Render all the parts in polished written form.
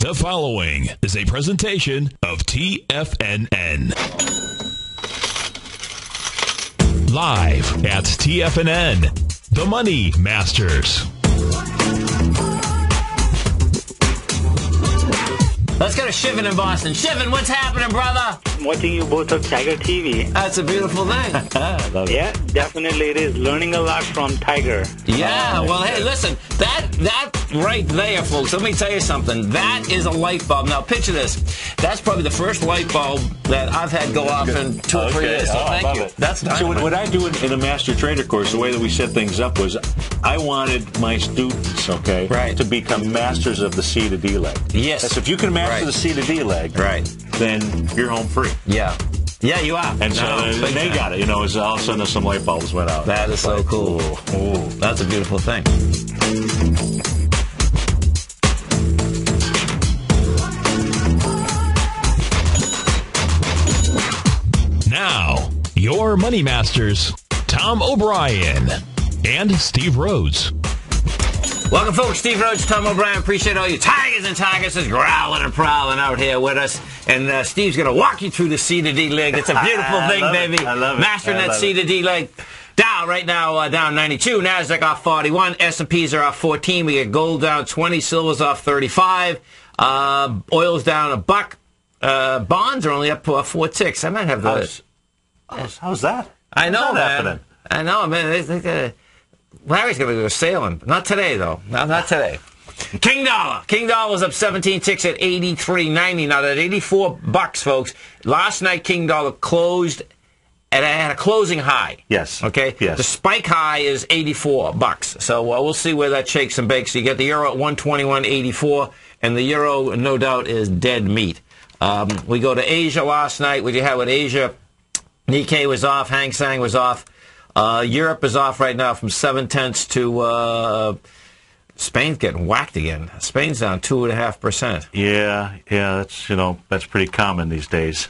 The following is a presentation of TFNN. Live at TFNN, The Money Masters. Let's go to Shivan in Boston. Shivan, what's happening, brother? I'm watching you both on Tiger TV. That's a beautiful thing. Yeah, definitely it is. Learning a lot from Tiger. Yeah, well, hey, listen, that right there, folks, let me tell you something. That is a light bulb. Now, picture this. That's probably the first light bulb that I've had go off in 2 or 3 years. So thank you. It. That's so what I do in a master trader course, the way that we set things up was I wanted my students, to become masters of the C to D leg. Yes. That's if you can master the C to D leg, then you're home free. Yeah. Yeah, you are. And so they got it. As all of a sudden some light bulbs went out. That is so cool. Ooh. That's a beautiful thing. Now, your Money Masters, Tom O'Brien and Steve Rhodes. Welcome, folks. Steve Rhodes, Tom O'Brien. Appreciate all you tigers and tigresses growling and prowling out here with us. And Steve's going to walk you through the C to D leg. It's a beautiful thing, baby. I love it. Mastering that C to D leg. Dow right now down 92. NASDAQ off 41. S&Ps are off 14. We get gold down 20. Silver's off 35. Oil's down $1. Bonds are only up 4.6. I might have those. How's that? I know, man. Happening? I know, man. Larry's going to go sailing. Not today, though. Not today. King Dollar. King Dollar was up 17 ticks at 83.90. Now, that $84, folks. Last night, King Dollar closed at a closing high. Yes. Okay? Yes. The spike high is $84. So we'll see where that shakes and bakes. So you get the euro at 121.84, and the euro, no doubt, is dead meat. We go to Asia last night. What do you have with Asia? Nikkei was off. Hang Seng was off. Europe is off right now from 0.7 to Spain's getting whacked again. Spain's down 2.5%. Yeah, that's pretty common these days.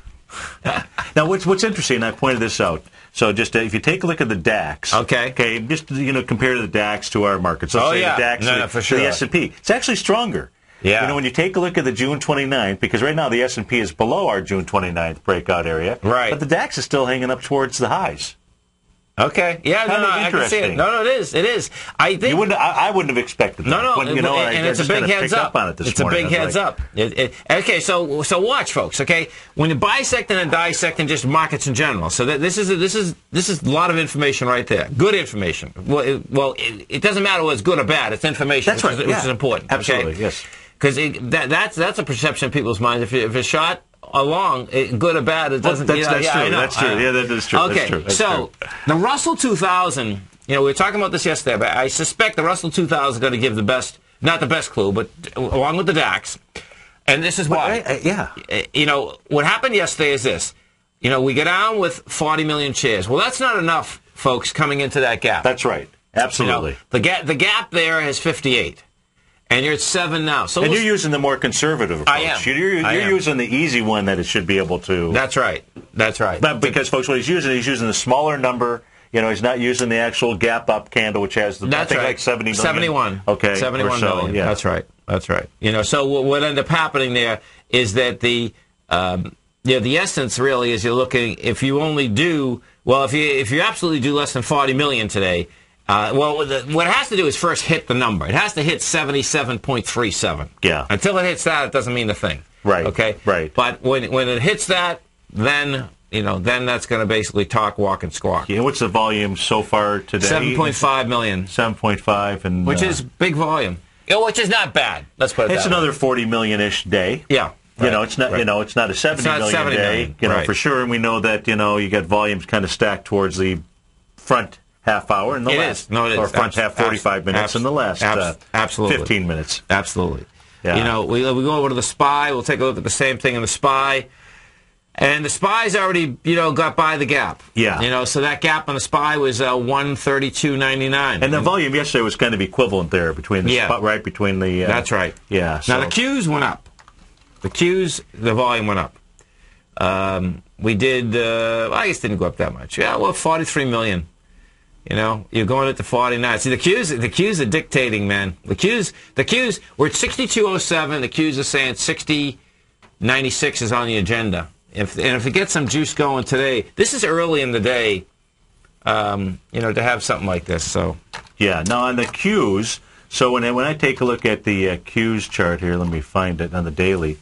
Now, what's interesting, I pointed this out. So just if you take a look at the DAX, just compare the DAX to our markets. Let's say the DAX for sure. The S&P. It's actually stronger. Yeah. When you take a look at the June 29th, because right now the S&P is below our June 29th breakout area, right? But the DAX is still hanging up towards the highs. Okay. Yeah, I can see it. No, it is. It is. I think I wouldn't have expected that. No, and it's a big heads up. It's a big heads up. Okay, so watch, folks. Okay, when you're bisecting and dissecting just markets in general, so this is a lot of information right there. Good information. Well, it doesn't matter whether it's good or bad. It's information. That's right. Which is important. Absolutely. Yes. Because that's a perception in people's minds. If it's shot along, good or bad, it doesn't. That's true. That's true. Yeah, that is true. Okay, that's so true. The Russell 2000. We were talking about this yesterday, but I suspect the Russell 2000 is going to give the best, not the best clue, but along with the DAX. And this is why. What happened yesterday is this. We get down with 40 million shares. Well, that's not enough, folks, coming into that gap. That's right. Absolutely. The gap there is 58. And you're at 7 now. So you're using the more conservative approach. I am. You're using the easy one that it should be able to. That's right. But because, folks, what he's using the smaller number. He's not using the actual gap up candle, which has I think like 70 million. 71. Okay. 71 million. Yeah. That's right. So what ended up happening there is that the essence really is you're looking, if you only do, if you absolutely do less than 40 million today, what it has to do is first hit the number. It has to hit 77.37. Yeah. Until it hits that, it doesn't mean a thing. Right. Okay. Right. But when it hits that, then that's going to basically talk, walk, and squawk. Yeah. What's the volume so far today? 7.5 million. 7.5, and which is big volume. Which is not bad. Let's put it. It's another 40 million-ish day. Yeah. Right. It's not. Right. It's not a 70 million day. Right. For sure. And we know that you got volumes kind of stacked towards the front half hour and the last. No, it is. Or front half 45 minutes and the last 15 minutes. Absolutely. Yeah. We go over to the SPY. We'll take a look at the same thing in the SPY. And the SPY's already, got by the gap. Yeah. So that gap on the SPY was 132.99. And the volume yesterday was kind of equivalent there between the spot, right between the. That's right. Yeah. Now the Qs went up. The volume went up. We did. I guess it didn't go up that much. 43 million. You know, you're going into 49. See, the Qs are dictating, man. The Qs, we're at 62.07. The Qs are saying 60.96 is on the agenda. And if we get some juice going today, this is early in the day, you know, to have something like this. So, yeah. Now on the Qs, so when I take a look at the Qs chart here, let me find it on the daily.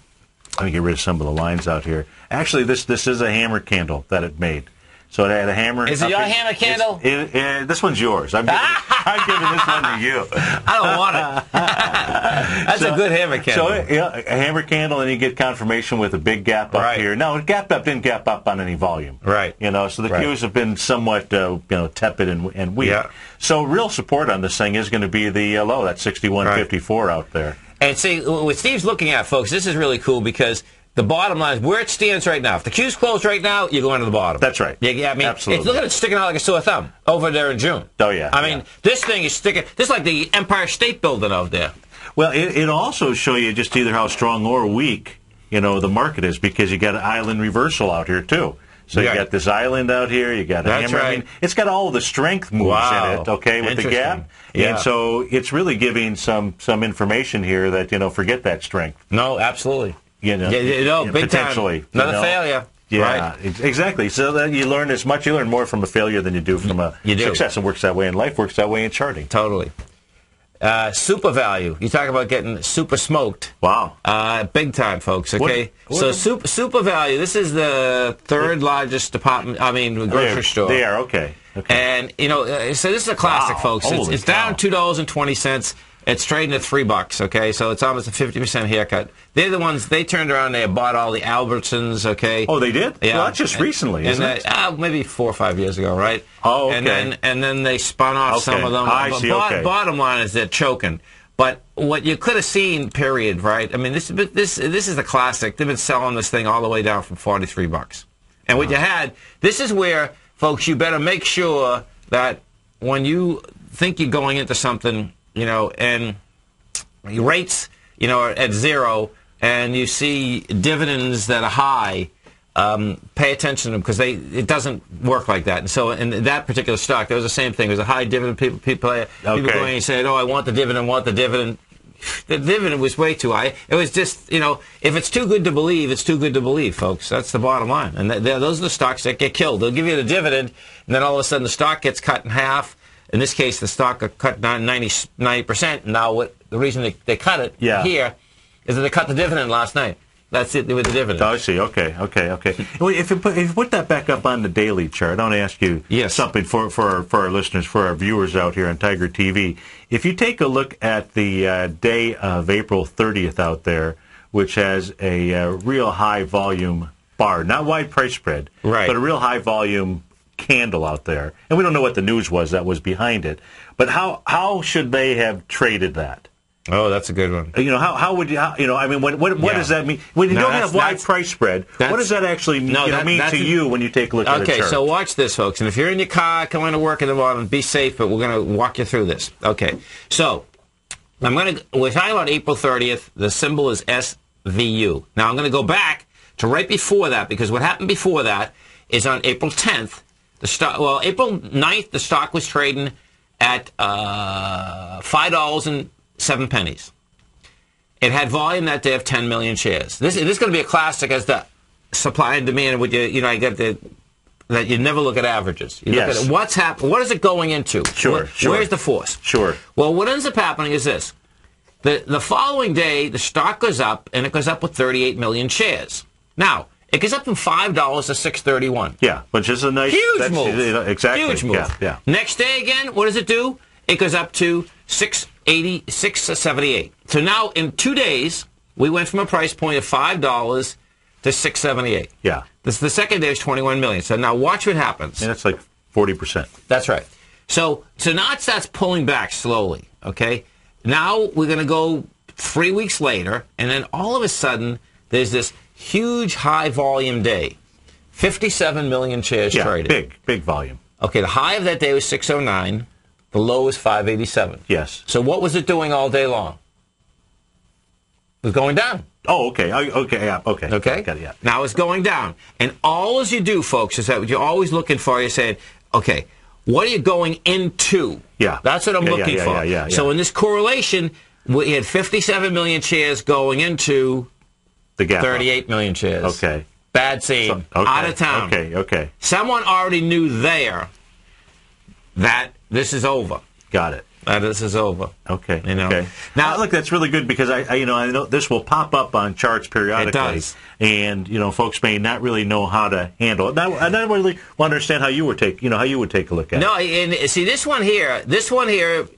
Let me get rid of some of the lines out here. Actually, this is a hammer candle that it made. So it had a hammer. Is it your hammer candle? This one's yours. I'm giving this one to you. I don't want it. That's a good hammer candle. So yeah, a hammer candle, and you get confirmation with a big gap up here. No, it didn't gap up on any volume. Right. You know, so the Qs have been somewhat you know, tepid and weak. Yeah. So real support on this thing is going to be the low, that 61.54 out there. And see, what Steve's looking at, folks, this is really cool because the bottom line is where it stands right now. If the Q's closed right now, you're going to the bottom. That's right. Yeah, I mean, absolutely. Look at it sticking out like a sore thumb over there in June. Oh, yeah. I mean, this thing is sticking. This is like the Empire State Building out there. Well, it'll also show you just either how strong or weak, you know, the market is because you got an island reversal out here, too. So you got this island out here, you got a hammer. Right. I mean, it's got all the strength moves in it, okay, with the gap. Yeah. And so it's really giving some information here that, you know, forget that strength. No, absolutely. You know, big potentially. Time. Another failure. Yeah, right. Exactly. So that you learn more from a failure than you do from a success. It works that way in life, works that way in charting. Totally. Super value. You talk about getting super smoked. Wow. Big time, folks. Okay. So super value. This is the third largest grocery store. They are okay. And you know, so this is a classic, folks. It's down $2.20. It's trading at $3. Okay, so it's almost a 50% haircut. They're the ones. They turned around. They bought all the Albertsons. Okay. Oh, they did. Yeah. Well, that's just recently, isn't it? Maybe 4 or 5 years ago, right? Oh, okay. And then they spun off some of them. I see. Bottom line is they're choking. But what you could have seen, period, right? I mean, this is a classic. They've been selling this thing all the way down from $43. And what you had, this is where, folks, you better make sure that when you think you're going into something, you know, and your rates, you know, are at zero, and you see dividends that are high, pay attention to them because it doesn't work like that. And so in that particular stock, there was the same thing. There was a high dividend. People going and said, "Oh, I want the dividend, want the dividend." The dividend was way too high. It was just, you know, if it's too good to believe, it's too good to believe, folks. That's the bottom line. And those are the stocks that get killed. They'll give you the dividend, and then all of a sudden the stock gets cut in half. In this case, the stock got cut down 90%. Now, the reason they cut it here is that they cut the dividend last night. That's it with the dividend. Oh, I see. Okay. Well, if you put that back up on the daily chart, I want to ask you something for our listeners, for our viewers out here on Tiger TV. If you take a look at the day of April 30th out there, which has a real high volume bar, not wide price spread, but a real high volume candle out there, and we don't know what the news was that was behind it, but how should they have traded that? Oh, that's a good one. You know, how would you? You know, I mean, what does that mean when you don't have wide price spread? What does that actually mean to you when you take a look at a chart? Okay, so watch this, folks. And if you're in your car coming to work in the morning, be safe. But we're going to walk you through this. Okay, so we're talking about April 30th. The symbol is SVU. Now I'm going to go back to right before that because what happened before that is on April 10th. April 9th, the stock was trading at $5.07. It had volume that day of 10 million shares. This is going to be a classic as the supply and demand. I get that you never look at averages. You look at what's happening. What is it going into? Sure. Where's the force? Sure. Well, what ends up happening is this. The following day, the stock goes up, and it goes up with 38 million shares. Now, it goes up from $5 to $6.31. Yeah, which is a nice... Huge move. Exactly. Huge move. Yeah. Next day again, what does it do? It goes up to $6.80, $6.78. So now, in 2 days, we went from a price point of $5 to $6.78. Yeah. The second day was 21 million. So now watch what happens. And that's like 40%. That's right. So now it starts pulling back slowly, okay? Now we're going to go 3 weeks later, and then all of a sudden, there's this huge high volume day. 57 million shares traded. Big volume. Okay, the high of that day was 609. The low was 587. Yes. So what was it doing all day long? It was going down. Oh, okay. Okay. Okay? Got it, yeah. Now it's going down. And all as you do, folks, is that what you're always looking for, you're saying, okay, what are you going into? Yeah. That's what I'm looking for. Yeah. So in this correlation, we had 57 million shares going into the gap 38 million shares. Okay. Bad scene. Out of town. Okay. Someone already knew there that this is over. Got it. This is over. Okay. Okay. Now, look, that's really good because I know this will pop up on charts periodically. It does. And folks may not really know how to handle it. And I don't really want to understand how you would take a look at it. No, and see this one here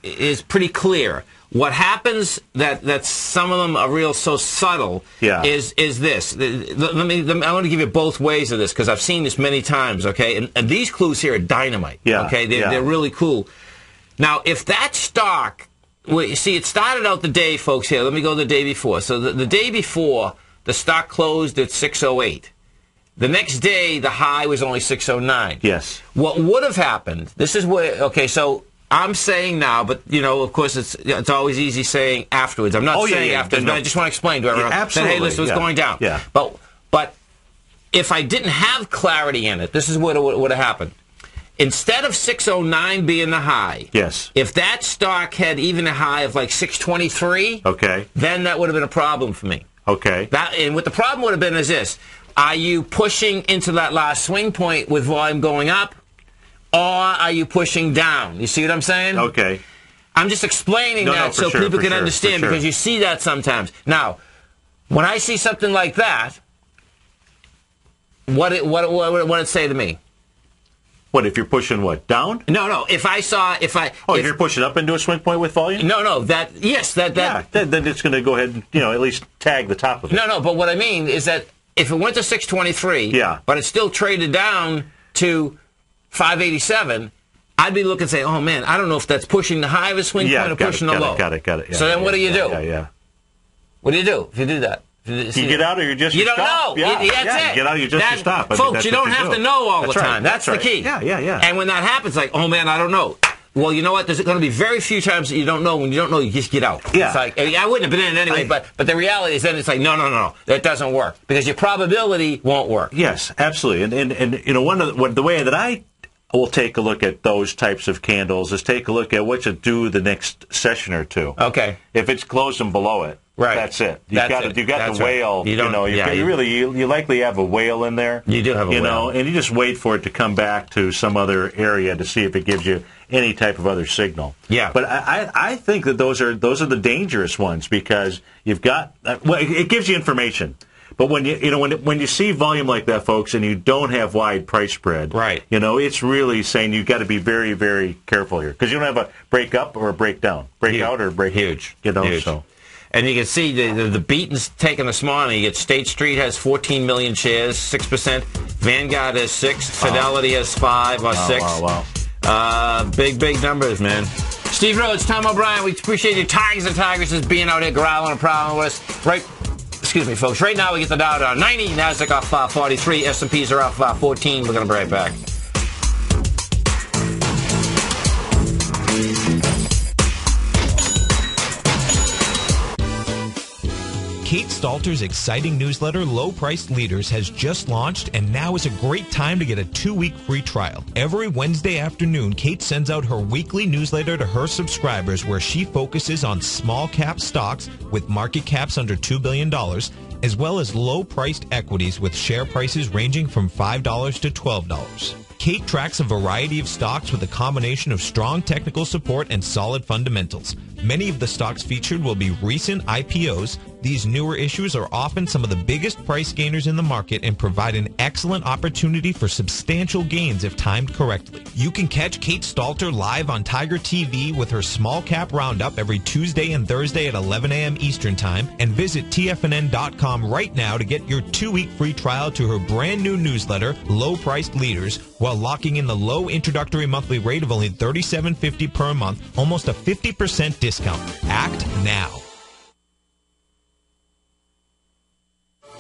is pretty clear. What happens that some of them are real so subtle is this. I want to give you both ways of this because I've seen this many times. Okay, and these clues here are dynamite. Yeah. Okay, they're really cool. Now, if that stock, you see, it started out the day, folks. Here, let me go the day before. So the day before, the stock closed at 608. The next day, the high was only 609. Yes. What would have happened? This is where. Okay, so I'm saying now, but of course, it's always easy saying afterwards. I'm not saying afterwards, but I just want to explain to everyone. Absolutely. Hey, listen, it's going down. Yeah. But if I didn't have clarity in it, this is what would have happened. Instead of 609 being the high, if that stock had even a high of like 623, then that would have been a problem for me. Okay. And what the problem would have been is this. Are you pushing into that last swing point with volume going up, or are you pushing down? You see what I'm saying? Okay. I'm just explaining that so people can understand because you see that sometimes. Now, when I see something like that, what it say to me? What, if you're pushing what, down? No. If you're pushing up into a swing point with volume? No. Then it's going to go ahead and, at least tag the top of it. No, but what I mean is that if it went to 623, but it still traded down to 587, I'd be looking and say, oh, man, I don't know if that's pushing the high of a swing point or pushing the low. Got it. Yeah, so then what do you do? Yeah. What do you do if you do that? You get out or you just You don't stop. know. That's it. You get out, you just stop. Folks, you don't have to know all the time. That's the key. Yeah. And when that happens, like, oh, man, I don't know. Well, you know what? There's going to be very few times that you don't know. When you don't know, you just get out. Yeah. It's like, I wouldn't have been in anyway, but the reality is then it's like, no. That doesn't work because your probability won't work. Yes, absolutely. And the way that I will take a look at those types of candles is take a look at what you do the next session or two. Okay. If it's closing below it, that's it. You got the whale. You likely have a whale in there. You do have a whale. And you just wait for it to come back to some other area to see if it gives you any type of other signal. Yeah. But I think that those are the dangerous ones because you've got it gives you information. But when you see volume like that, folks, and you don't have wide price spread, it's really saying you've got to be very, very careful here because you don't have a break up or a break down, break out or break huge. Huge. So. And you can see the beaten's taken this morning. You get State Street has 14 million shares, 6%. Vanguard has 6. Fidelity has 5 or 6. Wow. Big numbers, man. Steve Rhodes, Tom O'Brien, we appreciate you Tigers and Tigresses being out here growling and prowling with us. Excuse me, folks. Right now we get the Dow down 90, Nasdaq off 43, S&Ps are off 14. We're going to be right back. Kate Stalter's exciting newsletter, Low Priced Leaders, has just launched, and now is a great time to get a 2-week free trial. Every Wednesday afternoon, Kate sends out her weekly newsletter to her subscribers where she focuses on small cap stocks with market caps under $2 billion, as well as low-priced equities with share prices ranging from $5 to $12. Kate tracks a variety of stocks with a combination of strong technical support and solid fundamentals. Many of the stocks featured will be recent IPOs. These newer issues are often some of the biggest price gainers in the market and provide an excellent opportunity for substantial gains if timed correctly. You can catch Kate Stalter live on Tiger TV with her Small Cap Roundup every Tuesday and Thursday at 11 a.m. Eastern Time, and visit TFNN.com right now to get your 2-week free trial to her brand new newsletter, Low Priced Leaders, while locking in the low introductory monthly rate of only $37.50 per month, almost a 50% discount. Act now.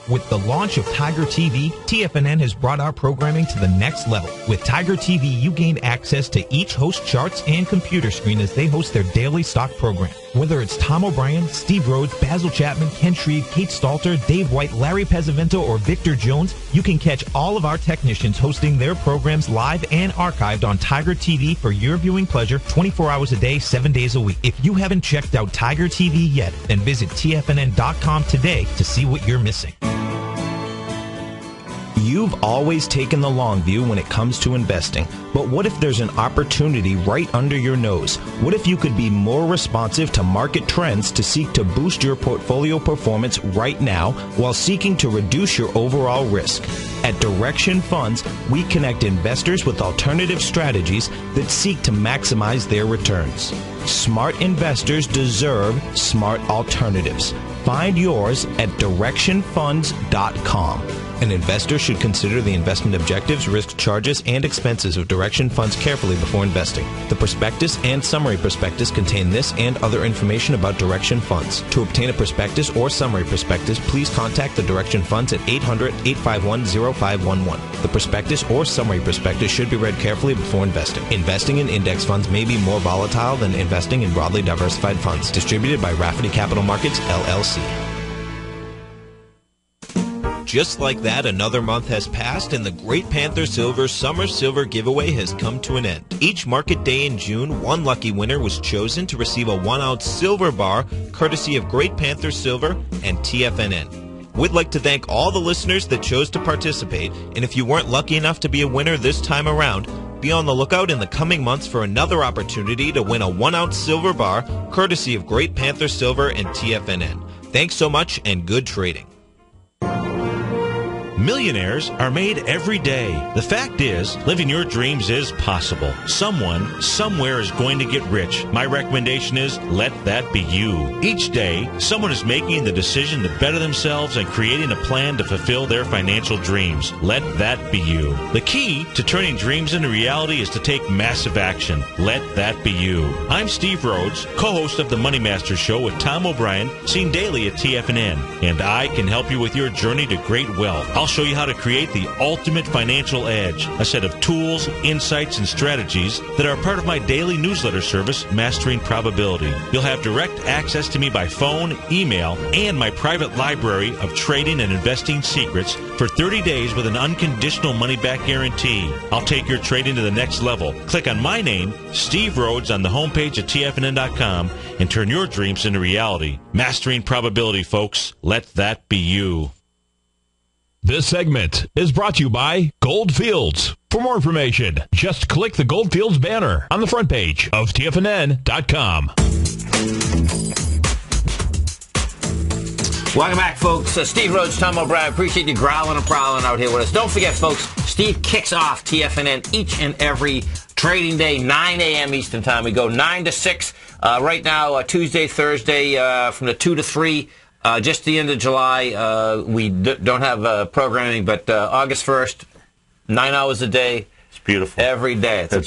With the launch of Tiger TV, TFNN has brought our programming to the next level. With Tiger TV, you gain access to each host charts and computer screen as they host their daily stock program. Whether it's Tom O'Brien, Steve Rhodes, Basil Chapman, Ken Shreve, Kate Stalter, Dave White, Larry Pesavento, or Victor Jones, you can catch all of our technicians hosting their programs live and archived on Tiger TV for your viewing pleasure 24 hours a day, 7 days a week. If you haven't checked out Tiger TV yet, then visit TFNN.com today to see what you're missing. You've always taken the long view when it comes to investing, but what if there's an opportunity right under your nose? What if you could be more responsive to market trends to seek to boost your portfolio performance right now while seeking to reduce your overall risk? At Direction Funds, we connect investors with alternative strategies that seek to maximize their returns. Smart investors deserve smart alternatives. Find yours at directionfunds.com. An investor should consider the investment objectives, risk charges, and expenses of Direction Funds carefully before investing. The prospectus and summary prospectus contain this and other information about Direction Funds. To obtain a prospectus or summary prospectus, please contact the Direction Funds at 800-851-0511. The prospectus or summary prospectus should be read carefully before investing. Investing in index funds may be more volatile than investing in broadly diversified funds. Distributed by Rafferty Capital Markets, LLC. Just like that, another month has passed, and the Great Panther Silver Summer Silver Giveaway has come to an end. Each market day in June, one lucky winner was chosen to receive a 1-ounce silver bar, courtesy of Great Panther Silver and TFNN. We'd like to thank all the listeners that chose to participate, and if you weren't lucky enough to be a winner this time around, be on the lookout in the coming months for another opportunity to win a 1-ounce silver bar, courtesy of Great Panther Silver and TFNN. Thanks so much, and good trading. Millionaires are made every day. The fact is, living your dreams is possible. Someone, somewhere is going to get rich. My recommendation is, let that be you. Each day, someone is making the decision to better themselves and creating a plan to fulfill their financial dreams. Let that be you. The key to turning dreams into reality is to take massive action. Let that be you. I'm Steve Rhodes, co-host of the Money Master Show with Tom O'Brien, seen daily at TFNN, and I can help you with your journey to great wealth. I'll show you how to create the ultimate financial edge, a set of tools, insights, and strategies that are part of my daily newsletter service, Mastering Probability. You'll have direct access to me by phone, email, and my private library of trading and investing secrets for 30 days with an unconditional money-back guarantee. I'll take your trading to the next level. Click on my name, Steve Rhodes, on the homepage at TFNN.com and turn your dreams into reality. Mastering Probability, folks. Let that be you. This segment is brought to you by Goldfields. For more information, just click the Goldfields banner on the front page of TFNN.com. Welcome back, folks. Steve Rhodes, Tom O'Brien. Appreciate you growling and prowling out here with us. Don't forget, folks, Steve kicks off TFNN each and every trading day, 9 a.m. Eastern Time. We go 9 to 6. Right now, Tuesday, Thursday, from the 2 to 3. Just the end of July, we don't have programming, but August 1st, 9 hours a day. It's beautiful. Every day. It's a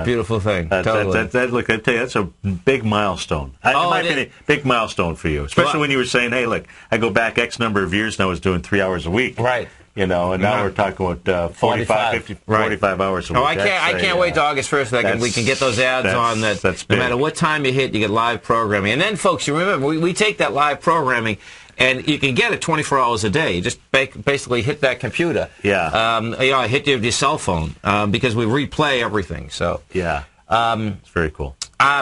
beautiful thing. Totally. Look, I tell you, that's a big milestone. It might be a big milestone for you, especially when you were saying, hey, look, I go back X number of years and I was doing 3 hours a week. Right. You know, and now we're talking about 45 hours a week. Oh, I can't wait till August 1st. We can get those ads on that. No matter what time you hit, you get live programming. And then, folks, you remember, we take that live programming, and you can get it 24 hours a day. You just basically hit that computer. Yeah. Hit your cell phone because we replay everything. So yeah, it's very cool.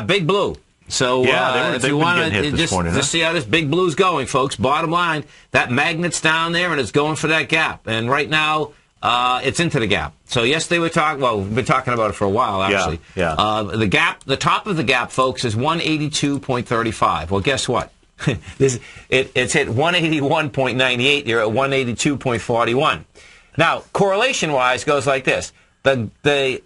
Big Blue. So if you want to just see how this Big Blue's going, folks, bottom line, that magnet's down there and it's going for that gap. And right now, it's into the gap. So yesterday we've been talking about it for a while, actually. Yeah. The gap, the top of the gap, folks, is 182.35. Well, guess what? It's hit 181.98. You're at 182.41. Now, correlation-wise, goes like this. The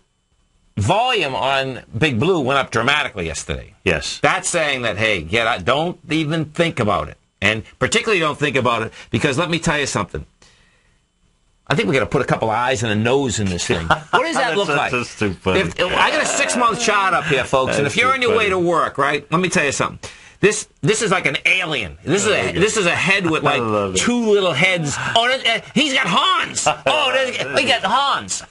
volume on Big Blue went up dramatically yesterday. Yes. That's saying that, hey, don't even think about it. And particularly don't think about it because let me tell you something. I think we got to put a couple of eyes and a nose in this thing. What does that look like? That's too funny. I got a 6-month chart up here, folks, and if you're on your way to work, right, let me tell you something. This is like an alien. This is a head with like two little heads. Oh, he's got horns. Oh, he got horns.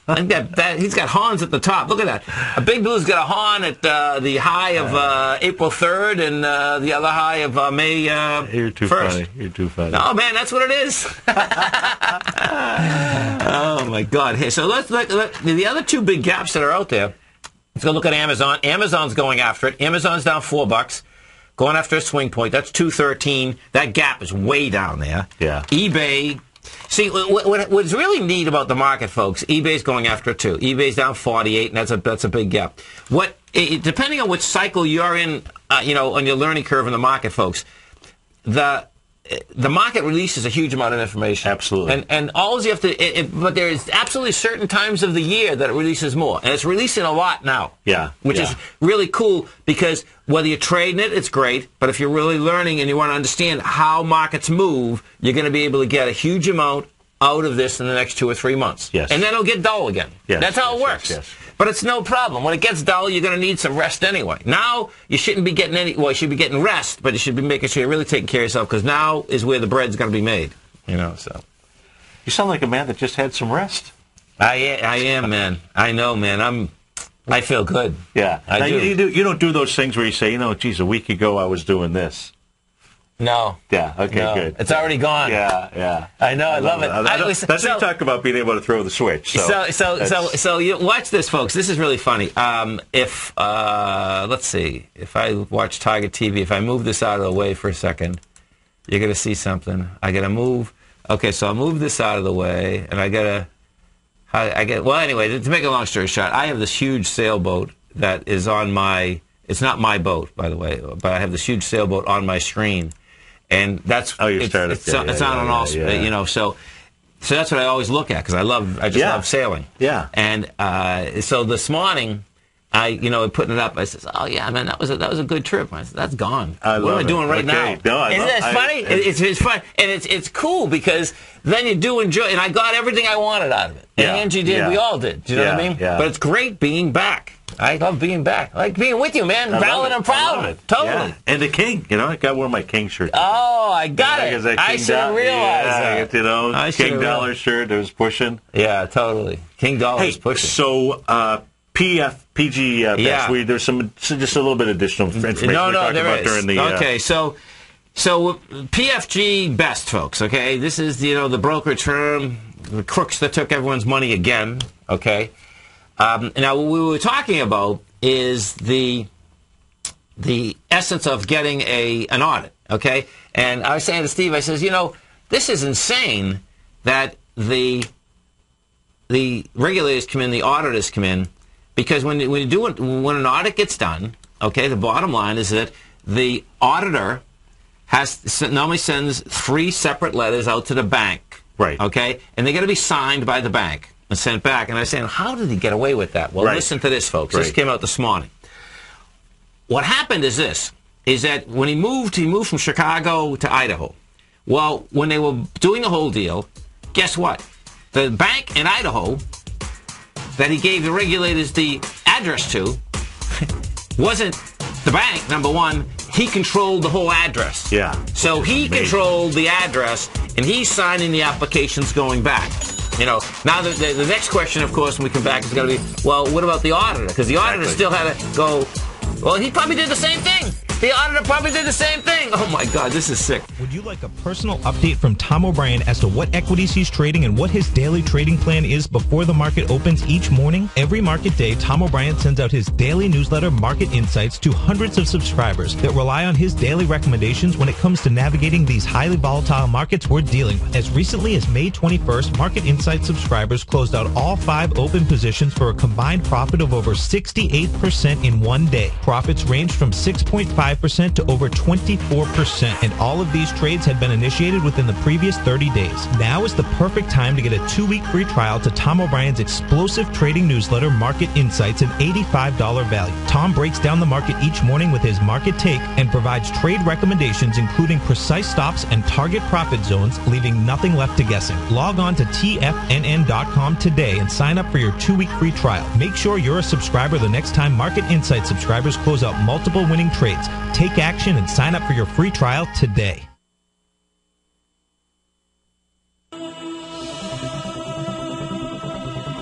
He's got horns at the top. Look at that. A Big Blue's got a horn at the high of April 3rd and the other high of May 1st. You're too funny. You're too funny. Oh, man, that's what it is. Oh, my God. Hey, so let's look the other two big gaps that are out there. Let's go look at Amazon. Amazon's going after it. Amazon's down $4. Going after a swing point. That's 213. That gap is way down there. Yeah. eBay. See, what's really neat about the market, folks, eBay's going after it too. eBay's down 48, and that's a big gap. Depending on which cycle you're in, on your learning curve in the market, folks, the market releases a huge amount of information. Absolutely. And all you have to, but there is absolutely certain times of the year that it releases more. And it's releasing a lot now. Yeah. Which is really cool because whether you're trading it, it's great. But if you're really learning and you want to understand how markets move, you're going to be able to get a huge amount out of this in the next 2 or 3 months. Yes. And then it'll get dull again. Yes. That's how it works. Yes. But it's no problem. When it gets dull, you're going to need some rest anyway. Now, you shouldn't be getting you should be getting rest, but you should be making sure you're really taking care of yourself because now is where the bread's going to be made. So. You sound like a man that just had some rest. I am, man. I know, man. I feel good. Yeah. I do. You don't do those things where you say, geez, a week ago I was doing this. No. Yeah, okay, no. good. It's already gone. Yeah. I know, I love it. That's what you talk about being able to throw the switch. So you watch this, folks. This is really funny. Let's see, if I watch Target TV, if I move this out of the way for a second, you're going to see something. I got to move. Okay, so I'll move this out of the way, and well, anyway, to make a long story short, I have this huge sailboat that is on it's not my boat, by the way, but I have this huge sailboat on my screen. And that's it's on and off, so that's what I always look at because I just love sailing. Yeah. And so this morning, putting it up, I said, "Oh yeah, man, that was a good trip." I said, "That's gone. What am I doing right now?" No, Isn't that funny? It's fun, and it's cool because then you do enjoy. And I got everything I wanted out of it. And Angie did. Yeah. We all did. Do you know what I mean? Yeah. But it's great being back. I love being back. I like being with you, man. Valid and proud. Totally. Yeah. And the king. I got to wear my king shirt. Oh, I got it. I should have realized that. King dollar shirt that was pushing. Yeah, totally. King dollar is pushing. So, PG best. There's just a little bit of additional information there about is. during the... Okay, so PFG best, folks, okay? This is, the brokerage firm, the crooks that took everyone's money again, okay? Now, what we were talking about is the essence of getting an audit, okay? And I was saying to Steve, I says, this is insane that the regulators come in, the auditors come in, because when an audit gets done, okay, the bottom line is that the auditor normally sends 3 separate letters out to the bank, right? Okay, and they're going to be signed by the bank and sent back. And I was saying, how did he get away with that? Well, listen to this, folks. This came out this morning. What happened is that when he moved from Chicago to Idaho. Well, when they were doing the whole deal, guess what? The bank in Idaho that he gave the regulators the address to wasn't the bank, number one. He controlled the whole address. Yeah. So he controlled the address, and he's signing the applications going back. Now the next question, of course, when we come back is going to be, well, what about the auditor? Because the auditor still had to go, well, he probably did the same thing. The auditor probably did the same thing. Oh, my God, this is sick. Would you like a personal update from Tom O'Brien as to what equities he's trading and what his daily trading plan is before the market opens each morning? Every market day, Tom O'Brien sends out his daily newsletter, Market Insights, to hundreds of subscribers that rely on his daily recommendations when it comes to navigating these highly volatile markets we're dealing with. As recently as May 21st, Market Insights subscribers closed out all 5 open positions for a combined profit of over 68% in one day. Profits ranged from 6.5% to over 24%, and all of these trades had been initiated within the previous 30 days. Now is the perfect time to get a 2-week free trial to Tom O'Brien's explosive trading newsletter, Market Insights, an $85 value. Tom breaks down the market each morning with his market take and provides trade recommendations including precise stops and target profit zones, leaving nothing left to guessing. Log on to TFNN.com today and sign up for your 2-week free trial. Make sure you're a subscriber the next time Market Insights subscribers close out multiple winning trades. Take action and sign up for your free trial today.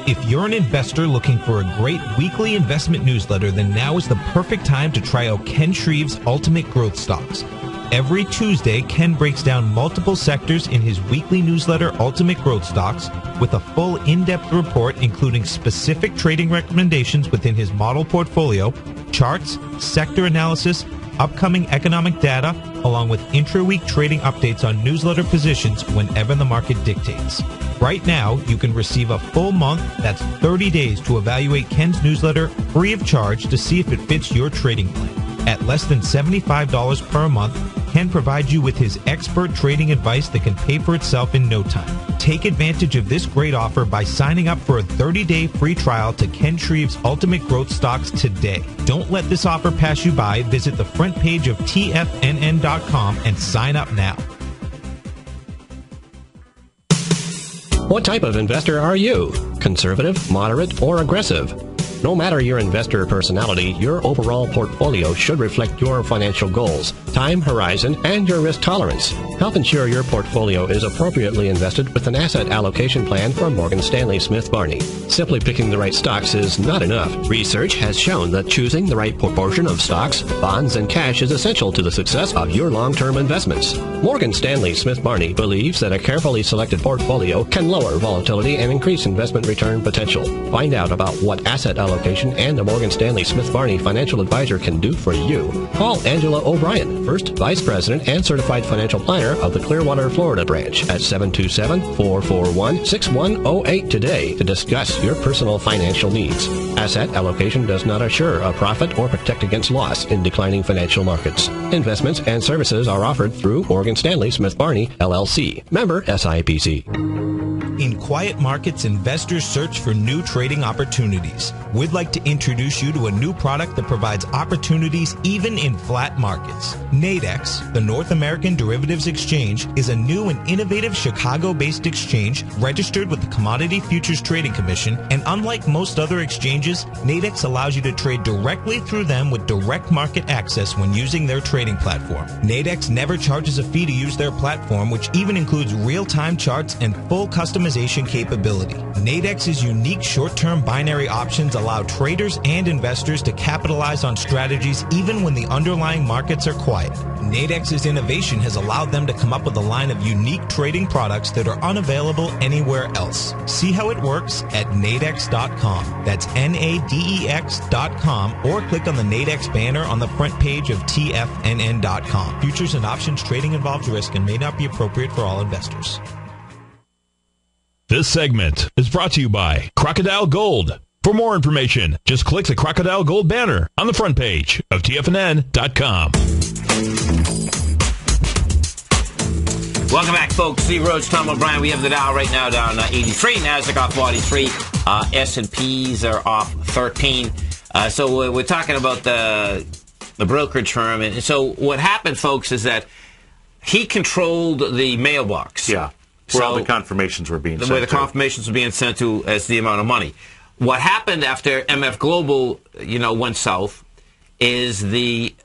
If you're an investor looking for a great weekly investment newsletter, then now is the perfect time to try out Ken Shreve's Ultimate Growth Stocks. Every Tuesday, Ken breaks down multiple sectors in his weekly newsletter, Ultimate Growth Stocks, with a full in-depth report including specific trading recommendations within his model portfolio, charts, sector analysis, upcoming economic data, along with intra-week trading updates on newsletter positions whenever the market dictates. Right now, you can receive a full month, that's 30 days, to evaluate Ken's newsletter free of charge to see if it fits your trading plan. At less than $75 per month, Ken provides you with his expert trading advice that can pay for itself in no time. Take advantage of this great offer by signing up for a 30-day free trial to Ken Shreve's Ultimate Growth Stocks today. Don't let this offer pass you by. Visit the front page of TFNN.com and sign up now. What type of investor are you? Conservative, moderate, or aggressive? No matter your investor personality, your overall portfolio should reflect your financial goals, time horizon, and your risk tolerance. Help ensure your portfolio is appropriately invested with an asset allocation plan from Morgan Stanley Smith Barney. Simply picking the right stocks is not enough. Research has shown that choosing the right proportion of stocks, bonds, and cash is essential to the success of your long-term investments. Morgan Stanley Smith Barney believes that a carefully selected portfolio can lower volatility and increase investment return potential. Find out about what asset allocation and the Morgan Stanley Smith Barney financial advisor can do for you. Call Angela O'Brien, First Vice President and Certified Financial Planner of the Clearwater, Florida branch at 727-441-6108 today to discuss your personal financial needs. Asset allocation does not assure a profit or protect against loss in declining financial markets. Investments and services are offered through Morgan Stanley Smith Barney, LLC. Member SIPC. In quiet markets, investors search for new trading opportunities. We'd like to introduce you to a new product that provides opportunities even in flat markets. Nadex, the North American Derivatives Exchange, is a new and innovative Chicago-based exchange registered with the Commodity Futures Trading Commission, and unlike most other exchanges, Nadex allows you to trade directly through them with direct market access when using their trading platform. Nadex never charges a fee to use their platform, which even includes real-time charts and full customization capability. Nadex's unique short-term binary options allow traders and investors to capitalize on strategies even when the underlying markets are quiet. Nadex's innovation has allowed them to come up with a line of unique trading products that are unavailable anywhere else. See how it works at nadex.com. That's NADEX.com, or click on the Nadex banner on the front page of TFNN.com. Futures and options trading involves risk and may not be appropriate for all investors. This segment is brought to you by Crocodile Gold. For more information, just click the Crocodile Gold banner on the front page of TFNN.com. Welcome back, folks. Steve Rhodes, Tom O'Brien. We have the Dow right now down 83. NASDAQ off 43. S&Ps are off 13. So we're talking about the brokerage firm. And so what happened, folks, is that he controlled the mailbox. Yeah. Where all the confirmations were being sent to. Where the confirmations were being sent to as the amount of money. What happened after MF Global, went south is the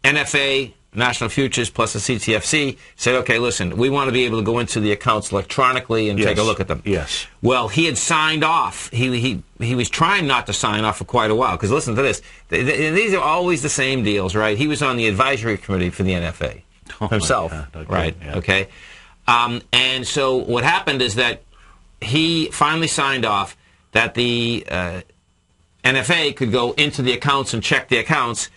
NFA, National Futures, plus the CTFC said, okay, listen, we want to be able to go into the accounts electronically and take a look at them. Yes. Well, he had signed off. He was trying not to sign off for quite a while, because listen to this. These are always the same deals, right? He was on the advisory committee for the NFA himself, okay, right? Yeah. Okay. And so what happened is that he finally signed off that the NFA could go into the accounts and check the accounts.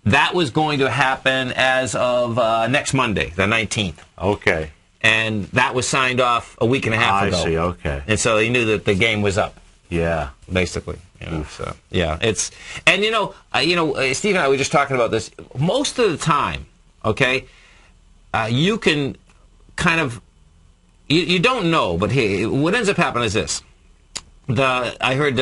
That was going to happen as of next Monday, the 19th. Okay. And that was signed off a week and a half ago. I see, okay. And so he knew that the game was up. Yeah. Basically. So, yeah, it's... And, Steve and I were just talking about this. Most of the time, okay, you can kind of... You don't know, but hey, what ends up happening is this. I heard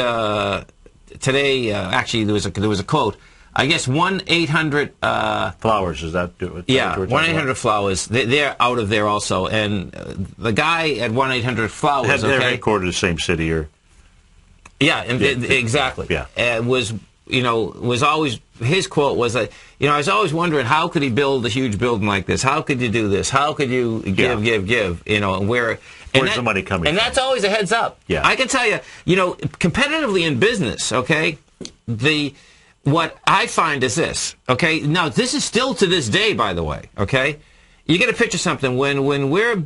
today, actually, there was a quote. I guess 1-800... Flowers, is that... Yeah, 1-800-Flowers. They're out of there also. And the guy at 1-800-Flowers... They're headquartered in the same city, or... Yeah, exactly. Yeah. Was was always, his quote was that, I was always wondering, how could he build a huge building like this? How could you do this? How could you give, and where's the money coming from? And that's always a heads up. Yeah. I can tell you, competitively in business, okay, what I find is this, okay, now this is still to this day, by the way, okay, you got to picture something when we're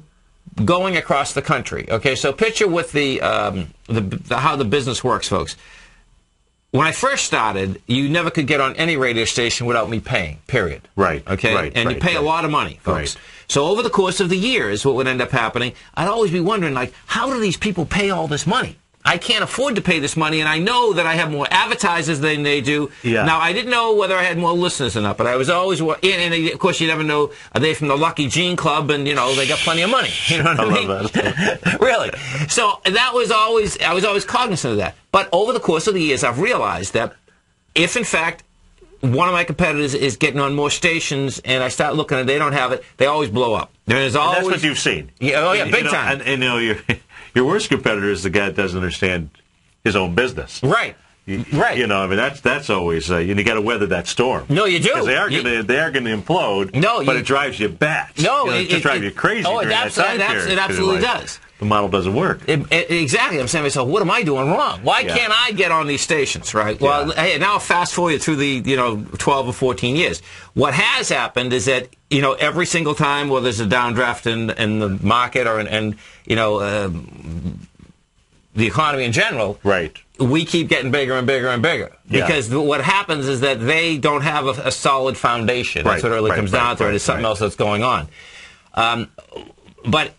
going across the country, okay, so picture with the how the business works, folks. When I first started, you never could get on any radio station without me paying, period. Right. Okay? Right, and you pay a lot of money, folks. Right. So over the course of the years, what would end up happening, I'd always be wondering, like, how do these people pay all this money? I can't afford to pay this money, and I know that I have more advertisers than they do. Yeah. Now, I didn't know whether I had more listeners or not, but I was always, and of course, you never know, are they from the Lucky Gene Club, and, they got plenty of money. You know what I mean? love that. Really. So that was always, I was always cognizant of that. But over the course of the years, I've realized that if, in fact, one of my competitors is getting on more stations, and I start looking and they don't have it, they always blow up. There's always, and that's what you've seen. Yeah, big time. And your worst competitor is the guy that doesn't understand his own business. Right. Right. That's always you got to weather that storm. No, you do. Because they are going to implode. No, but it drives you batty. No, it just drives you crazy. Oh, during that time period. It absolutely does. The model doesn't work. Exactly. I'm saying to myself, what am I doing wrong? Why can't I get on these stations, right? Well, hey, now fast forward through the 12 or 14 years. What has happened is that every single time where there's a downdraft in the market or the economy in general, right? We keep getting bigger and bigger and bigger because what happens is that they don't have a solid foundation. That's what it really comes down to. There's something else that's going on. But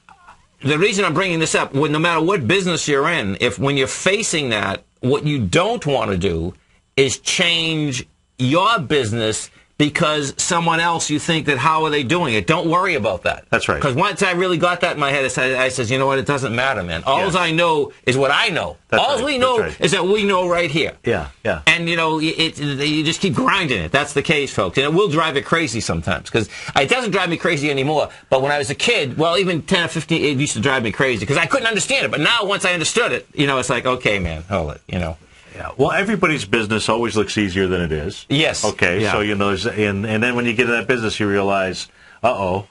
the reason I'm bringing this up, no matter what business you're in, when you're facing that, what you don't want to do is change your business because someone else, you think that how are they doing it? Don't worry about that. That's right. Because once I really got that in my head, I says, you know what? It doesn't matter, man. All I know is what I know. All we know is that we know right here. Yeah, yeah. And, you just keep grinding it. That's the case, folks. And it will drive it crazy sometimes. Because it doesn't drive me crazy anymore. But when I was a kid, well, even 10 or 15, it used to drive me crazy. Because I couldn't understand it. But now, once I understood it, it's like, okay, man, hold it, Yeah. Well, everybody's business always looks easier than it is. Yes. Okay. Yeah. So and then when you get in that business, you realize, yeah.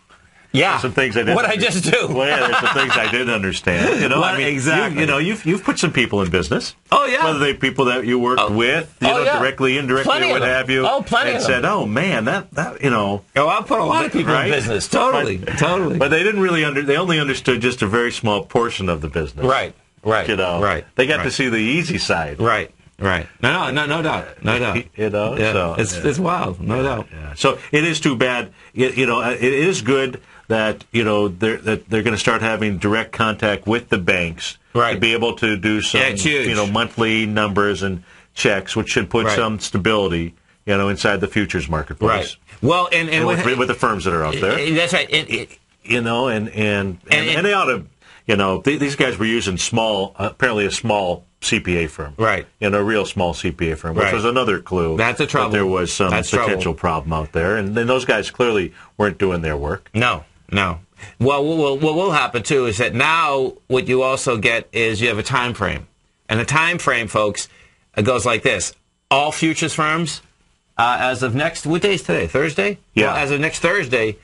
There's some things I didn't. What I just do. Well, yeah, there's some things I didn't understand. Exactly. You've put some people in business. Oh yeah. Whether they people that you worked with, directly, indirectly, what have you. Oh, plenty of them. And said, oh man, that. Oh, I've put a lot of people in business. Totally. But they didn't really they only understood just a very small portion of the business. Right. Right. Right. They got to see the easy side. Right. Right. No doubt. So, it's wild. No doubt. Yeah. So it is too bad. It is good that they're going to start having direct contact with the banks to be able to do some monthly numbers and checks, which should put some stability inside the futures marketplace. Right. Well, and with the firms that are out there. That's right. And they ought to. These guys were using apparently a small CPA firm. Right. A real small CPA firm, which was another clue. That's a trouble. That there was some potential problem out there. And then those guys clearly weren't doing their work. No. Well, what will happen, too, is that now what you also get is you have a time frame. And the time frame, folks, it goes like this. All futures firms, as of what day is today? Thursday? Yeah. Well, as of next Thursday,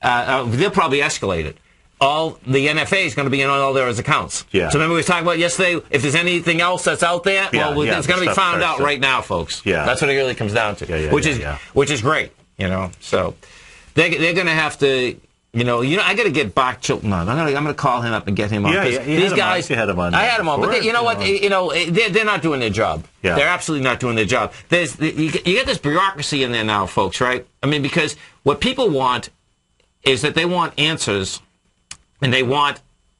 they'll probably escalate it. All the NFA is going to be in all their accounts. Yeah. So remember we were talking about yesterday, if there's anything else that's out there, it's going to be found out right now, folks. Yeah. That's what it really comes down to, which is great, So they're going to have to, I got to get Bach Chilton on. I'm going to call him up and get him on. Yeah, these guys, you had him on. I had him on, but you know what? They're not doing their job. Yeah. They're absolutely not doing their job. You get this bureaucracy in there now, folks, right? I mean, because what people want is that they want answers. And they want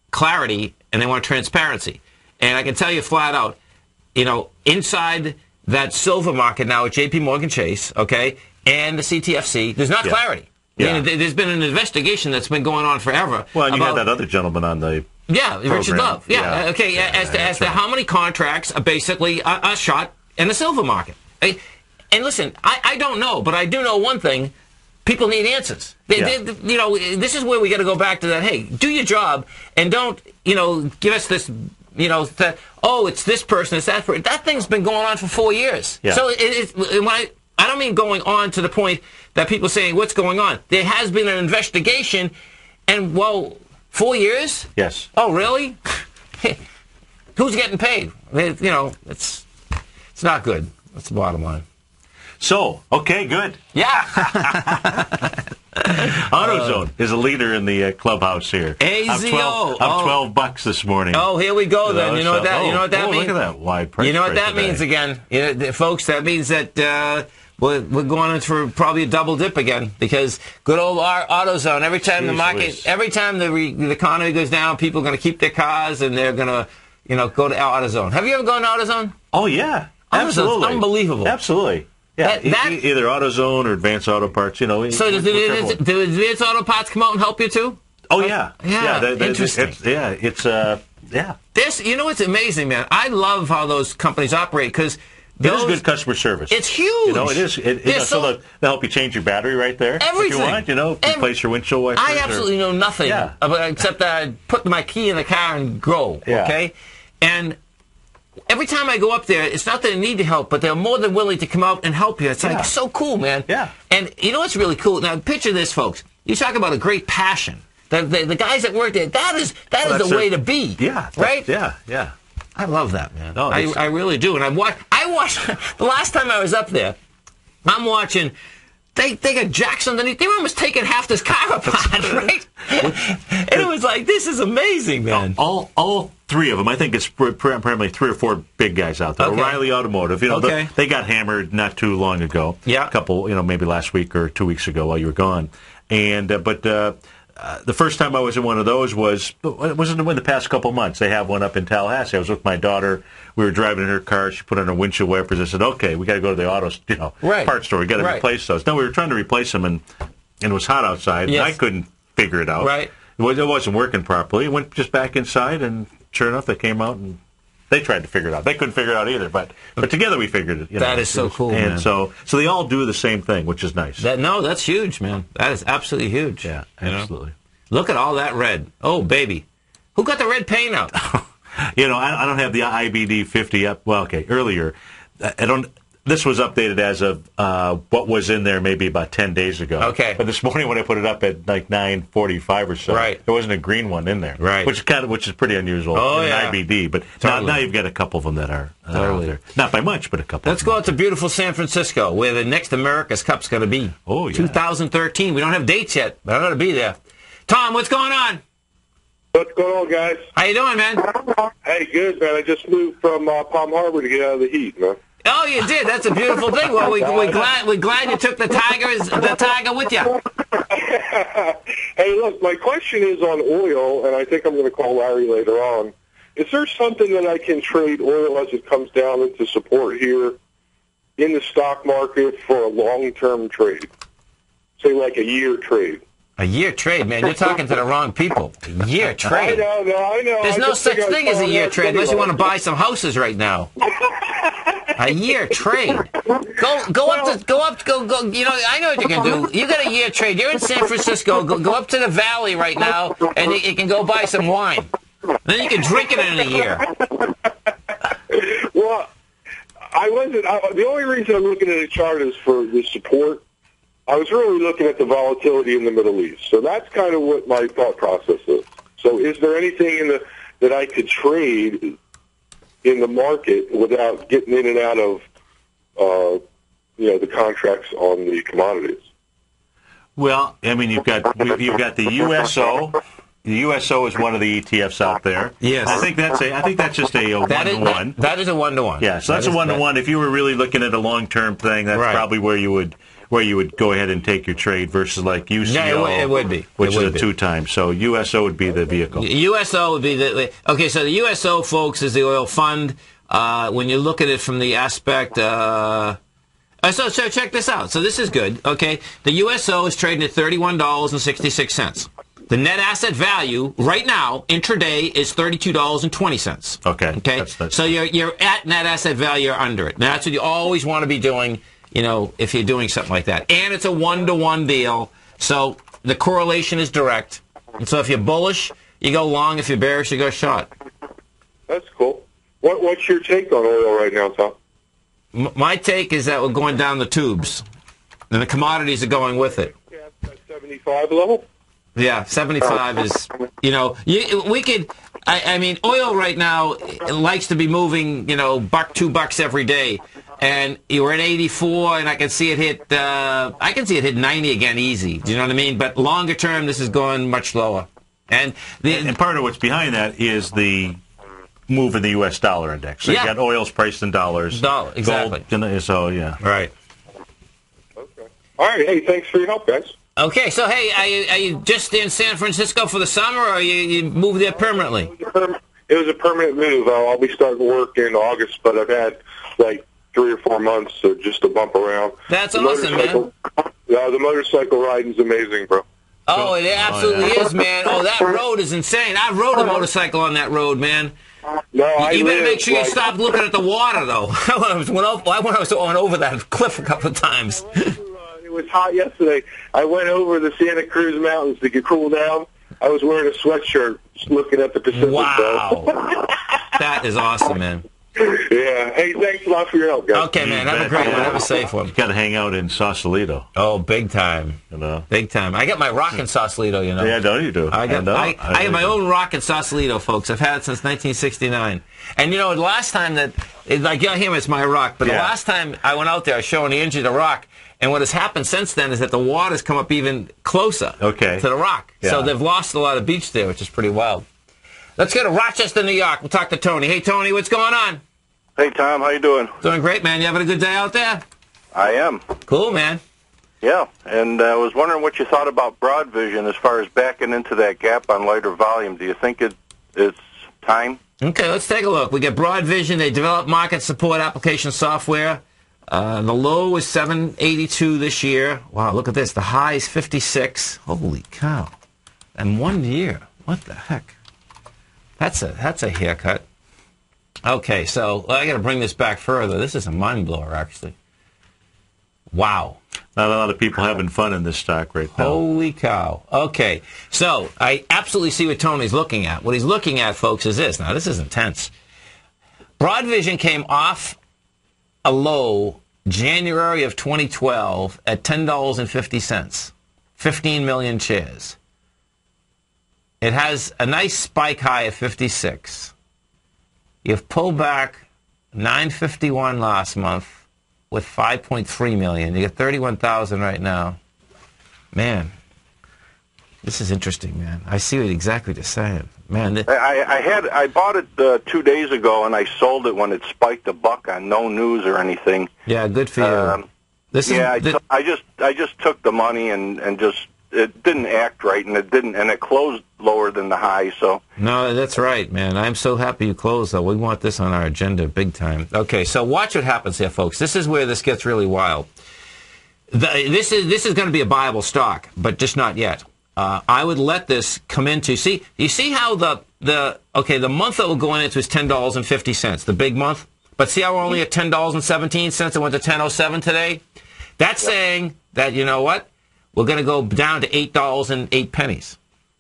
clarity, and they want transparency. And I can tell you flat out, inside that silver market now at J.P. Morgan Chase, okay, and the CTFC, there's not clarity. Yeah. I mean, there's been an investigation that's been going on forever. Well, and you had that other gentleman on the Richard Love. Yeah. Okay, as to how many contracts are basically are shot in the silver market. And listen, I don't know, but I do know one thing. People need answers. This is where we got to go back to that. Hey, do your job and don't, give us this it's this person, it's that person. That thing's been going on for 4 years. Yeah. So I don't mean going on to the point that people saying, what's going on? There has been an investigation, and, 4 years? Yes. Oh, really? Who's getting paid? It's not good. That's the bottom line. So, okay, good. Yeah. AutoZone is a leader in the clubhouse here. AZO. I'm $12 this morning. Oh, here we go then. You know what that means? Look at that wide price. You know what break that today. means again, folks? That means that we're going in for probably a double dip again, because good old AutoZone. Every time the economy goes down, people are going to keep their cars and they're going to go to AutoZone. Have you ever gone to AutoZone? Oh yeah, absolutely, unbelievable. Absolutely. Yeah, either AutoZone or Advanced Auto Parts. So does Advanced Auto Parts come out and help you too? Oh yeah, interesting. It's This, what's amazing, man. I love how those companies operate, because it is good customer service. It's huge. It is. So they'll help you change your battery right there. Everything. If you want, replace your windshield wipers. I absolutely know nothing except that I put my key in the car and go. Yeah. Okay, and every time I go up there, it's not that they need the help, but they're more than willing to come out and help you. It's like so cool, man. Yeah. And you know what's really cool? Now, picture this, folks. You talk about a great passion. The guys that work there, that is the way to be. Yeah. Right? Yeah. I love that, man. No, I really do. And I watched the last time I was up there, I'm watching. They got jacks underneath. They were almost taking half this car apart, right? And it was like, this is amazing, man. All three of them. I think it's primarily 3 or 4 big guys out there. Okay. O'Reilly Automotive. They got hammered not too long ago. Yeah. A couple, maybe last week or 2 weeks ago while you were gone. And the first time I was in one of those was in the past couple months. They have one up in Tallahassee. I was with my daughter. We were driving in her car. She put on her windshield wipers. I said, "Okay, we got to go to the auto, parts store. We got to replace those." No, we were trying to replace them, and it was hot outside, and I couldn't figure it out. Right. It wasn't working properly. Went just back inside, and sure enough, they came out and they tried to figure it out. They couldn't figure it out either, but together we figured it. That is so cool, and man. so they all do the same thing, which is nice. That's huge, man. That is absolutely huge. Yeah, absolutely. Look at all that red. Oh, baby. Who got the red paint out? I don't have the IBD 50 up. Well, okay, earlier. This was updated as of what was in there maybe about 10 days ago. Okay. But this morning when I put it up at like 9:45 or so, there wasn't a green one in there. Right. Which is pretty unusual in an IBD. But now you've got a couple of them that are out there. Not by much, but a couple. Let's go out to beautiful San Francisco, where the next America's Cup's going to be. Oh, yeah. 2013. We don't have dates yet, but I'm going to be there. Tom, what's going on? What's going on, guys? How you doing, man? Hey, good, man. I just moved from Palm Harbor to get out of the heat, man. Oh, you did. That's a beautiful thing. Well, we're glad you took the tiger with you. Hey, look, my question is on oil, and I think I'm going to call Larry later on. Is there something that I can trade oil as it comes down into support here in the stock market for a long-term trade? Say like a year trade. A year trade, man. You're talking to the wrong people. A year trade. I know. There's no such thing as a year trade unless you want to buy some houses right now. A year trade. Go up. I know what you can do. You got a year trade. You're in San Francisco. Go up to the valley right now, and you can go buy some wine. Then you can drink it in a year. Well, I wasn't. The only reason I'm looking at a chart is for the support. I was really looking at the volatility in the Middle East. So that's kind of what my thought process is. So is there anything that I could trade in the market without getting in and out of, the contracts on the commodities? Well, I mean, you've got the USO. The USO is one of the ETFs out there. Yes, I think that's just a 1-to-1. That is a 1-to-1. Yeah, so that's a 1-to-1. If you were really looking at a long-term thing, that's probably where you would go ahead and take your trade versus like UCO. Yeah, it would be. Which is a 2-time. So USO would be the vehicle. USO would be okay. So the USO, folks, is the oil fund. When you look at it from the aspect. So check this out. So this is good. Okay, the USO is trading at $31.66. The net asset value right now, intraday, is $32.20. Okay. That's so you're at net asset value or under it. Now, that's what you always want to be doing, if you're doing something like that. And it's a 1-to-1 deal, so the correlation is direct. And so if you're bullish, you go long. If you're bearish, you go short. That's cool. What's your take on oil right now, Tom? My take is that we're going down the tubes, and the commodities are going with it. Yeah, at 75 level? Yeah, 75 is, we could, I mean, oil right now likes to be moving, $1, $2 every day. And you were at 84, and I can see it hit 90 again easy. Do you know what I mean? But longer term, this is going much lower. And part of what's behind that is the move in the U.S. dollar index. So you got oil's priced in dollars. Exactly. Gold, so, yeah. Right. Okay. All right. Hey, thanks for your help, guys. Okay, so, hey, are you just in San Francisco for the summer, or you moved there permanently? It was a permanent move. I'll be starting work in August, but I've had, 3 or 4 months just to bump around. That's awesome, man. Yeah, the motorcycle riding's amazing, bro. Oh, it absolutely is, man. Oh, that road is insane. I rode a motorcycle on that road, man. No, you better make sure you stop looking at the water, though. I was on over that cliff a couple of times. It was hot yesterday. I went over the Santa Cruz Mountains to get cool down. I was wearing a sweatshirt looking at the Pacific. Wow. That is awesome, man. Yeah. Hey, thanks a lot for your help, guys. Okay, man. Have a great one. Have a safe one. You got to hang out in Sausalito. Oh, big time. Big time. I got my rock in Sausalito, Yeah, no, you do. I have my own rock in Sausalito, folks. I've had it since 1969. And, the last time that, it's my rock, but the last time I went out there, I was showing the engine the rock, and what has happened since then is that the water's come up even closer to the rock. Yeah. So they've lost a lot of beach there, which is pretty wild. Let's go to Rochester, New York. We'll talk to Tony. Hey, Tony, what's going on? Hey, Tom, how you doing? Doing great, man. You having a good day out there? I am. Cool, man. Yeah, and I was wondering what you thought about Broad Vision as far as backing into that gap on lighter volume. Do you think it's time? Okay, let's take a look. We got Broad Vision. They develop market support application software. The low is 782 this year. Wow, look at this. The high is 56. Holy cow. And 1 year. What the heck? That's a haircut. Okay, so I got to bring this back further. This is a mind blower, actually. Wow. Not a lot of people having fun in this stock right now. Holy cow. Okay, so I absolutely see what Tony's looking at. What he's looking at, folks, is this. Now, this is intense. Broad Vision came off a low January of 2012 at $10.50. 15 million shares. It has a nice spike high of 56. You've pulled back 951 last month with 5.3 million. You got 31,000 right now. Man, this is interesting, man. I see what exactly you're saying. Man, I bought it 2 days ago, and I sold it when it spiked $1 on no news or anything. Yeah, good for you. I just took the money and just it didn't act right, and it closed lower than the high. So no, that's right, man. I'm so happy you closed, though. We want this on our agenda big time. Okay, so watch what happens here, folks. This is where this gets really wild. This is going to be a buyable stock, but just not yet. I would let this come into. See, you see how the month that we're going into is $10.50, the big month. But see how we're only at $10.17. It went to $10.07 today. That's saying that, you know what? We're going to go down to $8.08.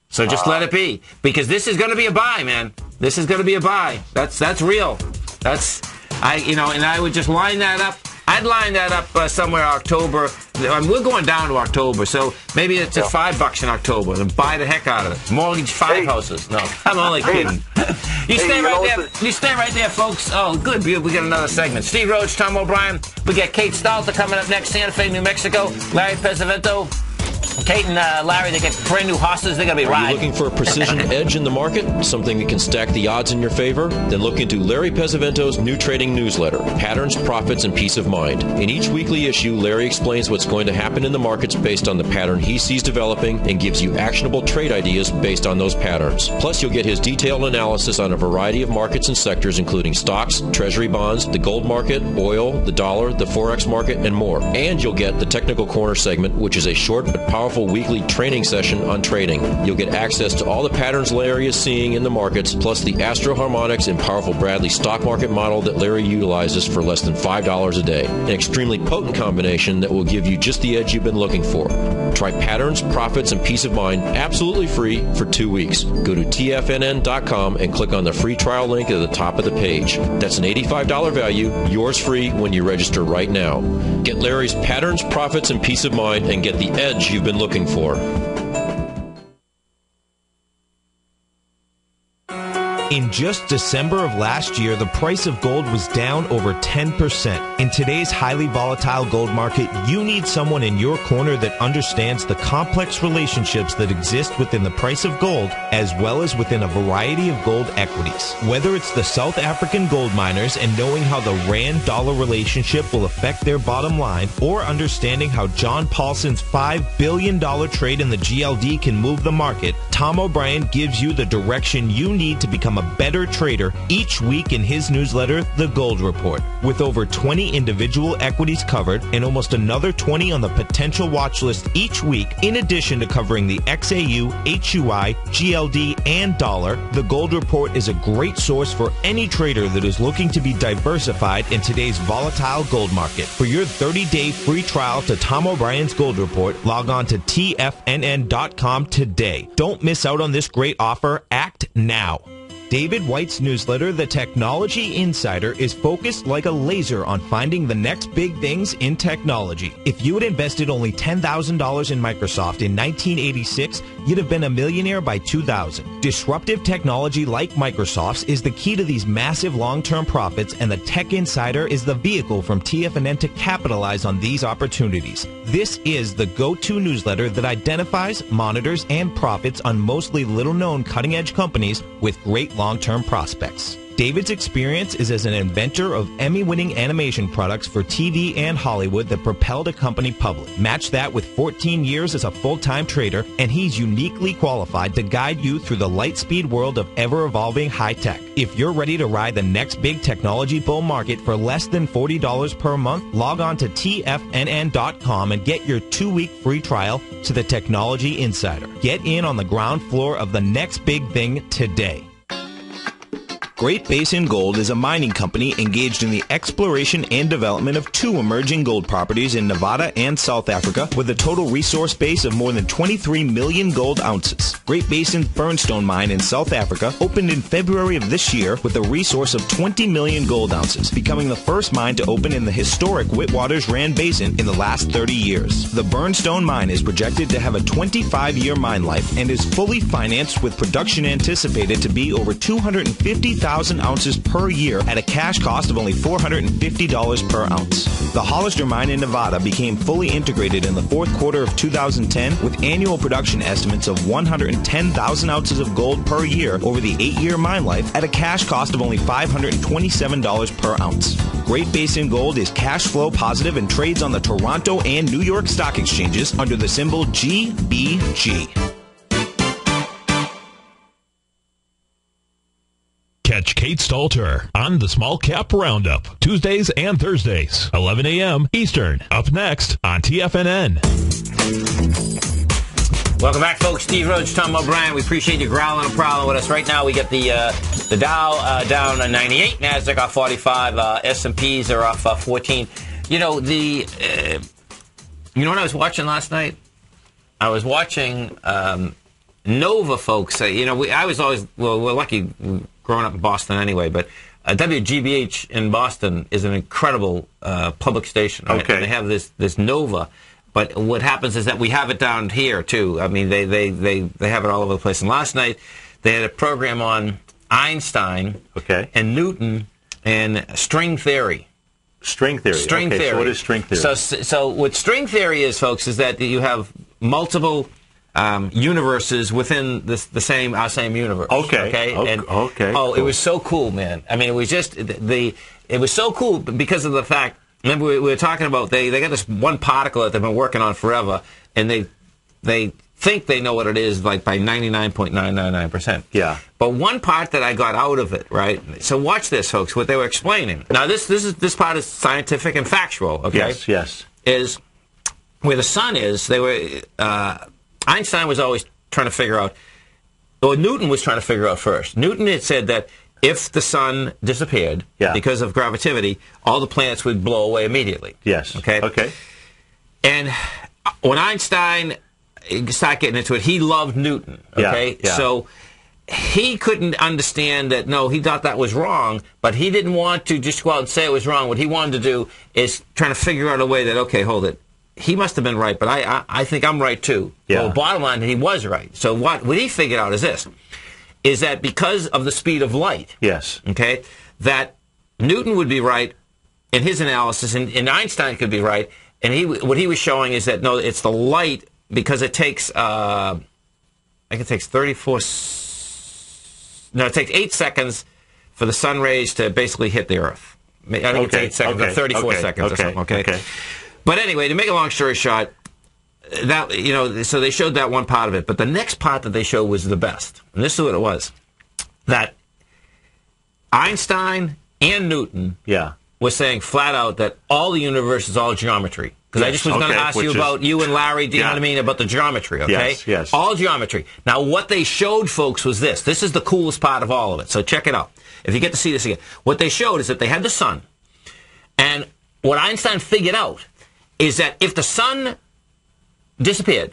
So just let it be, because this is going to be a buy, man. This is going to be a buy. That's real. And I would just line that up. I'd line that up somewhere October. We're going down to October, so maybe it's at $5 in October. And buy the heck out of it. Mortgage 5 houses. No, I'm only kidding. You stay right there. You stay right there, folks. Oh, good. We got another segment. Steve Rhodes, Tom O'Brien. We got Kate Stalter coming up next. Santa Fe, New Mexico. Larry Pesavento. Kate and Larry, they get brand new horses. They're going to be riding. Are you looking for a precision edge in the market? Something that can stack the odds in your favor? Then look into Larry Pesavento's new trading newsletter, Patterns, Profits, and Peace of Mind. In each weekly issue, Larry explains what's going to happen in the markets based on the pattern he sees developing and gives you actionable trade ideas based on those patterns. Plus, you'll get his detailed analysis on a variety of markets and sectors, including stocks, treasury bonds, the gold market, oil, the dollar, the forex market, and more. And you'll get the Technical Corner segment, which is a short but powerful weekly training session on trading. You'll get access to all the patterns Larry is seeing in the markets, plus the Astro Harmonics and powerful Bradley stock market model that Larry utilizes for less than $5 a day. An extremely potent combination that will give you just the edge you've been looking for. Try patterns, profits, and peace of mind absolutely free for 2 weeks. Go to tfnn.com and click on the free trial link at the top of the page. That's an $85 value, yours free when you register right now. Get Larry's patterns, profits, and peace of mind and get the edge you've been looking for. In just December of last year, the price of gold was down over 10%. In today's highly volatile gold market, you need someone in your corner that understands the complex relationships that exist within the price of gold, as well as within a variety of gold equities. Whether it's the South African gold miners and knowing how the Rand-dollar relationship will affect their bottom line, or understanding how John Paulson's $5 billion trade in the GLD can move the market, Tom O'Brien gives you the direction you need to become a better trader each week in his newsletter, The Gold Report. With over 20 individual equities covered and almost another 20 on the potential watch list each week, in addition to covering the XAU, HUI, GLD, and dollar, The Gold Report is a great source for any trader that is looking to be diversified in today's volatile gold market. For your 30-day free trial to Tom O'Brien's Gold Report, log on to tfnn.com today. Don't miss out on this great offer. Act now. David White's newsletter, The Technology Insider, is focused like a laser on finding the next big things in technology. If you had invested only $10,000 in Microsoft in 1986, you'd have been a millionaire by 2000. Disruptive technology like Microsoft's is the key to these massive long-term profits, and the Tech Insider is the vehicle from TFNN to capitalize on these opportunities. This is the go-to newsletter that identifies, monitors, and profits on mostly little-known cutting-edge companies with great long-term prospects. David's experience is as an inventor of Emmy-winning animation products for TV and Hollywood that propelled a company public. Match that with 14 years as a full-time trader, and he's uniquely qualified to guide you through the light-speed world of ever-evolving high-tech. If you're ready to ride the next big technology bull market for less than $40 per month, log on to tfnn.com and get your 2-week free trial to the Technology Insider. Get in on the ground floor of the next big thing today. Great Basin Gold is a mining company engaged in the exploration and development of 2 emerging gold properties in Nevada and South Africa with a total resource base of more than 23 million gold ounces. Great Basin's Burnstone mine in South Africa opened in February of this year with a resource of 20 million gold ounces, becoming the first mine to open in the historic Witwatersrand Basin in the last 30 years. The Burnstone mine is projected to have a 25-year mine life and is fully financed with production anticipated to be over 250,000 ounces per year at a cash cost of only $450 per ounce. The Hollister mine in Nevada became fully integrated in the 4th quarter of 2010 with annual production estimates of 110,000 ounces of gold per year over the 8-year mine life at a cash cost of only $527 per ounce. Great Basin Gold is cash flow positive and trades on the Toronto and New York stock exchanges under the symbol GBG. Catch Kate Stalter on the Small Cap Roundup, Tuesdays and Thursdays, 11 a.m. Eastern. Up next on TFNN. Welcome back, folks. Steve Rhodes, Tom O'Brien. We appreciate you growling and prowling with us. Right now, we got the Dow down 98, NASDAQ off 45, S&Ps are off 14. You know, you know what I was watching last night? I was watching Nova, folks. I was always, well, we're lucky growing up in Boston anyway, but WGBH in Boston is an incredible public station. Right? Okay. And they have this Nova. But what happens is that we have it down here, too. I mean, they have it all over the place. And last night, they had a program on Einstein and Newton and string theory. String theory. String theory. So what is string theory? So what string theory is, folks, is that you have multiple universes within our same universe. Okay. It was so cool, man. I mean, it was just it was so cool because of the fact. Remember, we were talking about they got this one particle that they've been working on forever, and they think they know what it is, like by 99.999%. Yeah. But one part that I got out of it, right? So watch this, folks. What they were explaining. Now, this part is scientific and factual. Okay. Yes. Is where the sun is. They were Einstein was always trying to figure out, or Newton was trying to figure out first. Newton had said that if the sun disappeared because of gravity, all the planets would blow away immediately. Yes. Okay. And when Einstein start getting into it. He loved Newton, okay? Yeah. So he couldn't understand that, no, he thought that was wrong, but he didn't want to just go out and say it was wrong. What he wanted to do is trying to figure out a way that, okay, hold it. He must have been right, but I think I'm right too. Yeah. Well, bottom line, he was right. So what he figured out is this, is that because of the speed of light, yes, okay, that Newton would be right in his analysis, and Einstein could be right, and what he was showing is that, no, it's the light, because it takes, I think it takes 8 seconds for the sun rays to basically hit the Earth. I think it's 8 seconds, or 34 seconds or something, okay? But anyway, to make a long story short, that, so they showed that one part of it, but the next part that they showed was the best. And this is what it was. That Einstein and Newton was saying flat out that all the universe is all geometry. Because I just was going to ask you about you and Larry, do you know what I mean, about the geometry, okay? Yes. All geometry. Now, what they showed, folks, was this. This is the coolest part of all of it, so check it out. If you get to see this again. What they showed is that they had the sun, and what Einstein figured out is that if the sun disappeared,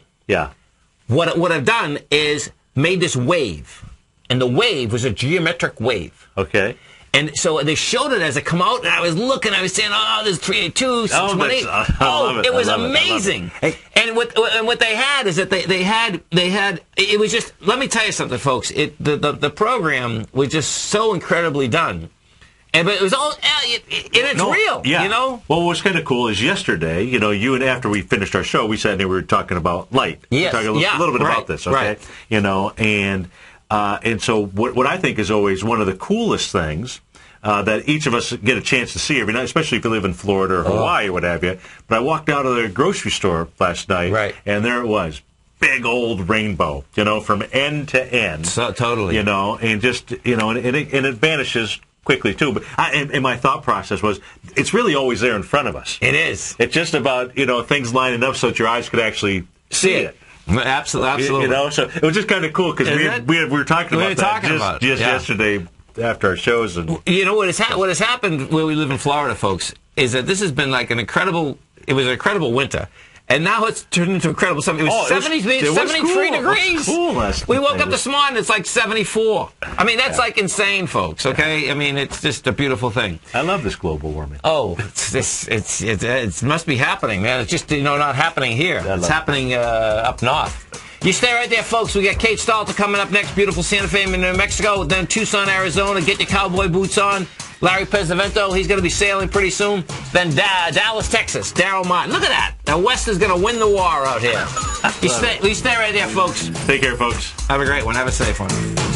what it would have done is made this wave, and the wave was a geometric wave. Okay. And so they showed it as it come out, and I was looking, I was saying, oh, there's 382, 618. It was amazing. And what they had is that they had, it was just, let me tell you something, folks. The program was just so incredibly done. But it was all, and it's real, you know? Well, what's kind of cool is yesterday, you and after we finished our show, we sat there and we were talking about light. Yes. We were talking a little bit about this, okay? Right. And so what I think is always one of the coolest things that each of us get a chance to see every night, especially if you live in Florida or Hawaii or what have you. But I walked out of the grocery store last night, and there it was. Big old rainbow, from end to end. So, totally. And just, and it vanishes quickly, too. But and my thought process was, it's really always there in front of us. It is. It's just about, things lining up so that your eyes could actually see it. Absolutely. So it was just kind of cool because we were talking about that just yesterday after our shows. And what has happened where we live in Florida, folks, is that this has been like it was an incredible winter. And now it's turned into incredible summer. It was 73 degrees. Cool we woke up this morning, it's like 74. I mean, that's like insane, folks, okay? I mean, it's just a beautiful thing. I love this global warming. Oh, it must be happening, man. It's just, not happening here. It's happening up north. You stay right there, folks. We got Kate Stalter coming up next. Beautiful Santa Fe in New Mexico. Then Tucson, Arizona. Get your cowboy boots on. Larry Pesavento, he's going to be sailing pretty soon. Then Dallas, Texas. Daryl Martin. Look at that. Now, West is going to win the war out here. You stay right there, folks. Take care, folks. Have a great one. Have a safe one.